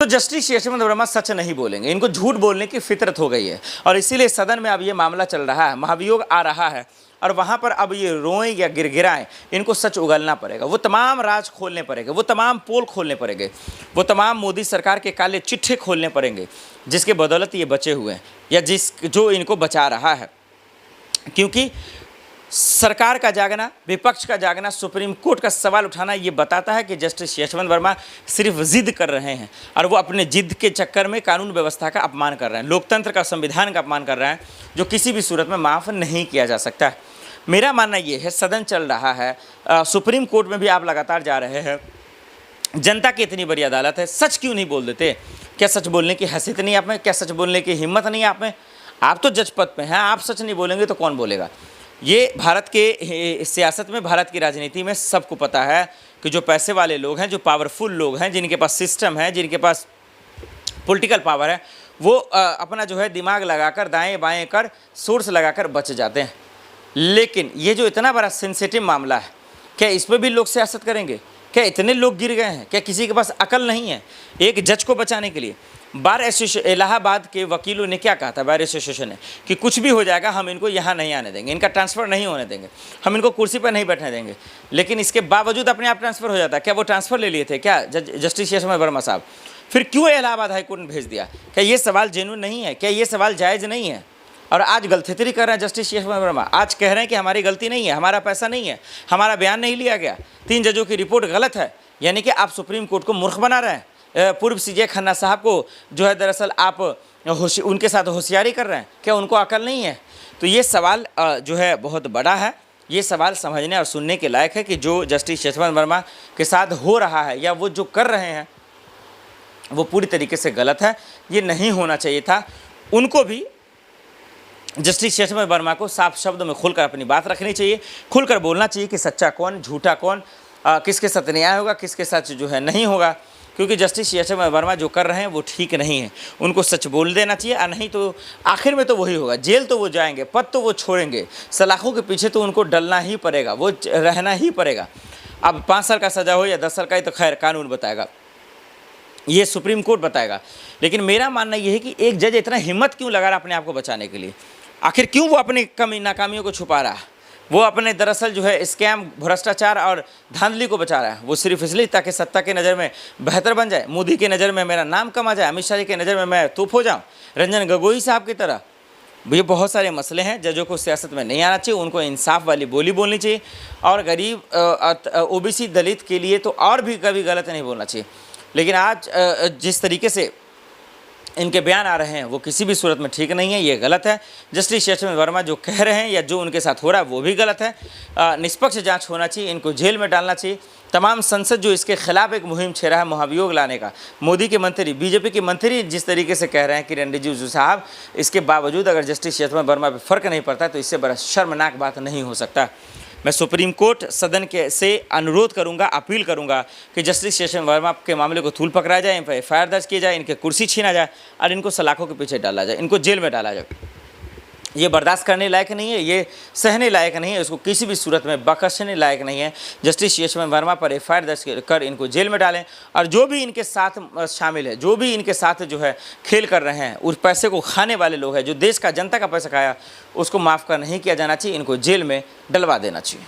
Justice Yashwant Verma सच नहीं बोलेंगे, इनको झूठ बोलने की फितरत हो गई है और इसीलिए सदन में अब ये मामला चल रहा है, महाभियोग आ रहा है और वहाँ पर अब ये रोएं या गिड़गिड़ाएं, इनको सच उगलना पड़ेगा। वो तमाम राज खोलने पड़ेंगे, वो तमाम पोल खोलने पड़ेंगे, वो तमाम मोदी सरकार के काले चिट्ठे खोलने पड़ेंगे जिसके बदौलत ये बचे हुए हैं या जो इनको बचा रहा है। क्योंकि सरकार का जागना, विपक्ष का जागना, सुप्रीम कोर्ट का सवाल उठाना ये बताता है कि जस्टिस यशवंत वर्मा सिर्फ जिद कर रहे हैं और वो अपने जिद के चक्कर में कानून व्यवस्था का अपमान कर रहे हैं, लोकतंत्र का, संविधान का अपमान कर रहे हैं, जो किसी भी सूरत में माफ़ नहीं किया जा सकता। मेरा मानना ये है, सदन चल रहा है, सुप्रीम कोर्ट में भी आप लगातार जा रहे हैं, जनता की इतनी बड़ी अदालत है, सच क्यों नहीं बोल देते? क्या सच बोलने की हैसियत नहीं आप में? क्या सच बोलने की हिम्मत नहीं आप में? आप तो जज पद पे हैं, आप सच नहीं बोलेंगे तो कौन बोलेगा? ये भारत के सियासत में, भारत की राजनीति में सबको पता है कि जो पैसे वाले लोग हैं, जो पावरफुल लोग हैं, जिनके पास सिस्टम है, जिनके पास पॉलिटिकल पावर है, वो अपना जो है दिमाग लगाकर, दाएं बाएं कर, सोर्स लगाकर बच जाते हैं। लेकिन ये जो इतना बड़ा सेंसिटिव मामला है, क्या इस पर भी लोग सियासत करेंगे? क्या इतने लोग गिर गए हैं? क्या किसी के पास अकल नहीं है एक जज को बचाने के लिए? बार एसोसिएशन, इलाहाबाद के वकीलों ने क्या कहा था, बार एसोसिएशन ने, कि कुछ भी हो जाएगा, हम इनको यहाँ नहीं आने देंगे, इनका ट्रांसफ़र नहीं होने देंगे, हम इनको कुर्सी पर नहीं बैठने देंगे। लेकिन इसके बावजूद अपने आप ट्रांसफ़र हो जाता है। क्या वो ट्रांसफ़र ले लिए थे क्या जस्टिस यशवंत वर्मा साहब? फिर क्यों इलाहाबाद हाईकोर्ट ने भेज दिया? क्या ये सवाल जेन्युइन नहीं है? क्या ये सवाल जायज़ नहीं है? और आज गलथेतरी कर रहे हैं जस्टिस यशवंत वर्मा, आज कह रहे हैं कि हमारी गलती नहीं है, हमारा पैसा नहीं है, हमारा बयान नहीं लिया गया, 3 जजों की रिपोर्ट गलत है। यानी कि आप सुप्रीम कोर्ट को मूर्ख बना रहे हैं। पूर्व सीजे खन्ना साहब को जो है दरअसल आप उनके साथ होशियारी कर रहे हैं। क्या उनको अकल नहीं है? तो ये सवाल जो है बहुत बड़ा है। ये सवाल समझने और सुनने के लायक है कि जो जस्टिस यशवंत वर्मा के साथ हो रहा है या वो जो कर रहे हैं वो पूरी तरीके से गलत है। ये नहीं होना चाहिए था। उनको भी, जस्टिस यशवंत वर्मा को साफ शब्दों में खुलकर अपनी बात रखनी चाहिए, खुलकर बोलना चाहिए कि सच्चा कौन, झूठा कौन, किसके साथ न्याय होगा, किसके साथ जो है नहीं होगा। क्योंकि जस्टिस यशवंत वर्मा जो कर रहे हैं वो ठीक नहीं है। उनको सच बोल देना चाहिए, और नहीं तो आखिर में तो वही होगा, जेल तो वो जाएंगे, पद तो वो छोड़ेंगे, सलाखों के पीछे तो उनको डलना ही पड़ेगा, वो रहना ही पड़ेगा। अब 5 साल का सज़ा हो या 10 साल का, तो खैर कानून बताएगा, ये सुप्रीम कोर्ट बताएगा। लेकिन मेरा मानना ये है कि एक जज इतना हिम्मत क्यों लगा रहा अपने आप को बचाने के लिए? आखिर क्यों वो अपनी नाकामियों को छुपा रहा है? वो अपने दरअसल जो है स्कैम, भ्रष्टाचार और धांधली को बचा रहा है। वो सिर्फ इसलिए ताकि सत्ता के नज़र में बेहतर बन जाए, मोदी के नज़र में मेरा नाम कम आ जाए, अमित शाह जी के नज़र में मैं तोप हो जाऊँ, रंजन गोगोई साहब की तरह। ये बहुत सारे मसले हैं। जजों को सियासत में नहीं आना चाहिए, उनको इंसाफ वाली बोली बोलनी चाहिए, और गरीब ओबीसी दलित के लिए तो और भी कभी गलत नहीं बोलना चाहिए। लेकिन आज जिस तरीके से इनके बयान आ रहे हैं वो किसी भी सूरत में ठीक नहीं है, ये गलत है। जस्टिस यशवंत वर्मा जो कह रहे हैं या जो उनके साथ हो रहा है वो भी गलत है। निष्पक्ष जांच होना चाहिए, इनको जेल में डालना चाहिए। तमाम संसद जो इसके खिलाफ एक मुहिम छेड़ा है महाभियोग लाने का, मोदी के मंत्री, बीजेपी के मंत्री जिस तरीके से कह रहे हैं किरण रिजिजू साहब, इसके बावजूद अगर जस्टिस यशवंत वर्मा पर फ़र्क नहीं पड़ता तो इससे बड़ा शर्मनाक बात नहीं हो सकता। मैं सुप्रीम कोर्ट सदन के से अनुरोध करूंगा, अपील करूंगा कि जस्टिस यशवंत वर्मा के मामले को तूल पकड़ा जाए, इन पर एफआईआर दर्ज की जाए, इनके कुर्सी छीना जाए और इनको सलाखों के पीछे डाला जाए, इनको जेल में डाला जाए। ये बर्दाश्त करने लायक नहीं है, ये सहने लायक नहीं है, इसको किसी भी सूरत में बख्शने लायक नहीं है। जस्टिस यशवंत वर्मा पर एफआईआर दर्ज कर इनको जेल में डालें, और जो भी इनके साथ शामिल है, जो भी इनके साथ जो है खेल कर रहे हैं, उस पैसे को खाने वाले लोग हैं, जो देश का जनता का पैसा खाया, उसको माफ़ कर नहीं किया जाना चाहिए, इनको जेल में डलवा देना चाहिए।